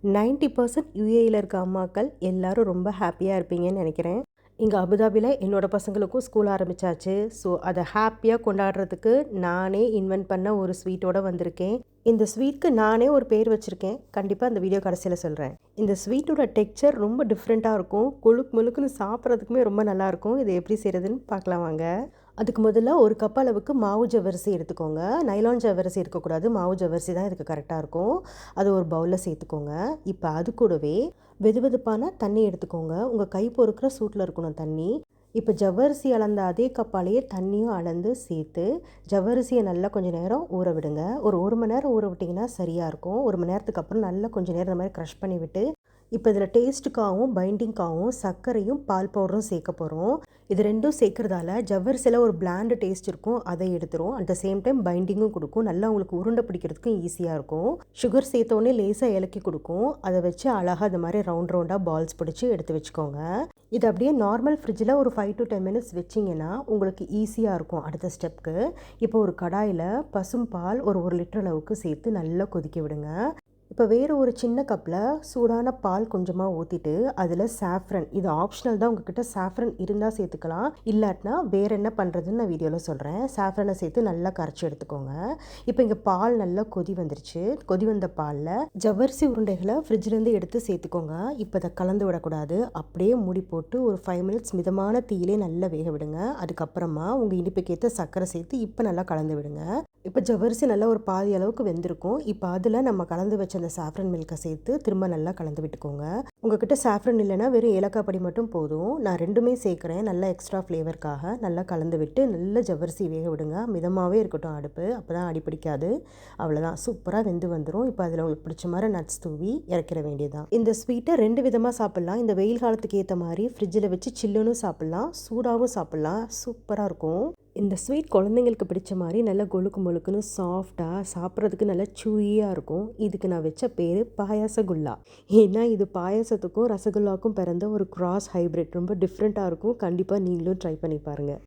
90% யுஏஇல இருக்க அம்மாக்கள் எல்லாரும் ரொம்ப ஹாப்பியாக இருப்பீங்கன்னு நினைக்கிறேன். இங்கே அபுதாபியில் என்னோடய பசங்களுக்கும் ஸ்கூல் ஆரம்பிச்சாச்சு. ஸோ அதை ஹாப்பியாக கொண்டாடுறதுக்கு நானே இன்வென்ட் பண்ண ஒரு ஸ்வீட்டோடு வந்திருக்கேன். இந்த ஸ்வீட்க்கு நானே ஒரு பேர் வச்சுருக்கேன். கண்டிப்பாக அந்த வீடியோ கடைசியில் சொல்கிறேன். இந்த ஸ்வீட்டோட டெக்ஸ்சர் ரொம்ப டிஃப்ரெண்ட்டாக இருக்கும். கொழுக்கு முழுக்குன்னு சாப்பிட்றதுக்குமே ரொம்ப நல்லாயிருக்கும். இதை எப்படி செய்கிறதுன்னு பார்க்கலாம் வாங்க. அதுக்கு முதல்ல ஒரு கப் அளவுக்கு மாவு ஜவ்வரிசி எடுத்துக்கோங்க. நைலான் ஜவ்வரிசி இருக்கக்கூடாது, மாவு ஜவ்வரிசி தான் இதுக்கு கரெக்டாக இருக்கும். அது ஒரு பவுலில் சேர்த்துக்கோங்க. இப்போ அது கூடவே வெதுவெதுப்பான தண்ணி எடுத்துக்கோங்க. உங்கள் கை பொறுக்கிற சூட்டில் இருக்கணும் தண்ணி. இப்போ ஜவ்வரிசி அளந்த அதே கப்பாலேயே தண்ணியும் அளந்து சேர்த்து ஜவ்வரிசியை நல்லா கொஞ்சம் நேரம் ஊற விடுங்க. ஒரு மணி நேரம் ஊற விட்டிங்கன்னா சரியாக இருக்கும். 1 மணி நேரத்துக்கு அப்புறம் நல்லா கொஞ்சம் நேரம் இந்த மாதிரி க்ரஷ் பண்ணி விட்டு இப்போ இதில் டேஸ்ட்டுக்காகவும் பைண்டிங்காகவும் சர்க்கரையும் பால் பவுடரும் சேர்க்க போகிறோம். இது ரெண்டும் சேர்க்குறதால ஜவ்வரிசியில் ஒரு பிளாண்டு டேஸ்ட் இருக்கும், அதை எடுத்துரும். அட் த சேம் டைம் பைண்டிங்கும் கொடுக்கும். நல்லா உங்களுக்கு உருண்டை பிடிக்கிறதுக்கும் ஈஸியாக இருக்கும். சுகர் சேர்த்தோடனே லேசாக இலக்கி கொடுக்கும். அதை வச்சு அழகாக அது மாதிரி ரவுண்டாக பால்ஸ் பிடிச்சி எடுத்து வச்சுக்கோங்க. இது அப்படியே நார்மல் ஃப்ரிட்ஜில் ஒரு 5 to 10 மினிட்ஸ் வச்சிங்கன்னா உங்களுக்கு ஈஸியாக இருக்கும் அடுத்த ஸ்டெப்க்கு. இப்போ ஒரு கடாயில் பசும்பால் ஒரு லிட்டர் அளவுக்கு சேர்த்து நல்லா கொதிக்க விடுங்க. இப்போ வேறு ஒரு சின்ன கப்பில் சூடான பால் கொஞ்சமாக ஊற்றிட்டு அதில் சாஃப்ரன், இது ஆப்ஷனல் தான், உங்ககிட்ட சாஃப்ரன் இருந்தால் சேர்த்துக்கலாம், இல்லாட்டினா வேறு என்ன பண்ணுறதுன்னு நான் வீடியோவில் சொல்கிறேன். சாஃப்ரனை சேர்த்து நல்லா கரைச்சி எடுத்துக்கோங்க. இப்போ இங்கே பால் நல்லா கொதி வந்துருச்சு. கொதி வந்த பாலில் ஜவ்வரிசி உருண்டைகளை ஃப்ரிட்ஜிலேருந்து எடுத்து சேர்த்துக்கோங்க. இப்போ அதை கலந்து விடக்கூடாது. அப்படியே மூடி போட்டு ஒரு 5 மினிட்ஸ் மிதமான தீயிலே நல்லா வேக விடுங்க. அதுக்கப்புறமா உங்கள் இனிப்புக்கேற்ற சர்க்கரை சேர்த்து இப்போ நல்லா கலந்து விடுங்க. இப்போ ஜவ்வரிசி நல்லா ஒரு பாதி அளவுக்கு வெந்திருக்கும். இப்போ அதில் நம்ம கலந்து வச்ச அந்த சாஃப்ரன் மில்கை சேர்த்து திரும்ப நல்லா கலந்து விட்டுக்கோங்க. உங்ககிட்ட சாஃப்ரன் இல்லைன்னா வெறும் ஏலக்காய் பொடி மட்டும் போதும். நான் ரெண்டுமே சேர்க்குறேன் நல்லா எக்ஸ்ட்ரா ஃப்ளேவருக்காக. நல்லா கலந்து விட்டு நல்ல ஜவ்வரிசி வேக விடுங்க. மிதமாகவே இருக்கட்டும் அடுப்பு, அப்போ தான் அடி பிடிக்காது. அவ்வளோதான், சூப்பராக வெந்து வந்துடும். இப்போ அதில் உங்களுக்கு பிடிச்ச மாதிரி நட்ஸ் தூவி இறக்கிற வேண்டியதான். இந்த ஸ்வீட்டை 2 விதமாக சாப்பிட்லாம். இந்த வெயில் காலத்துக்கு ஏற்ற மாதிரி ஃப்ரிட்ஜில் வச்சு சில்லுன்னு சாப்பிட்லாம், சூடாகவும் சாப்பிட்லாம். சூப்பராக இருக்கும். இந்த ஸ்வீட் குழந்தைங்களுக்கு பிடிச்ச மாதிரி நல்லா கொழுக்கு முழுக்குன்னு சாஃப்டாக சாப்பிட்றதுக்கு நல்லா சூயியாக இருக்கும். இதுக்கு நான் வச்ச பேர் பாயாசகுல்லா. ஏன்னா இது பாயாசத்துக்கும் ரசகுல்லாவுக்கும் பிறந்த ஒரு கிராஸ் ஹைப்ரிட். ரொம்ப டிஃப்ரெண்ட்டாக இருக்கும். கண்டிப்பாக நீங்களும் ட்ரை பண்ணி பாருங்கள்.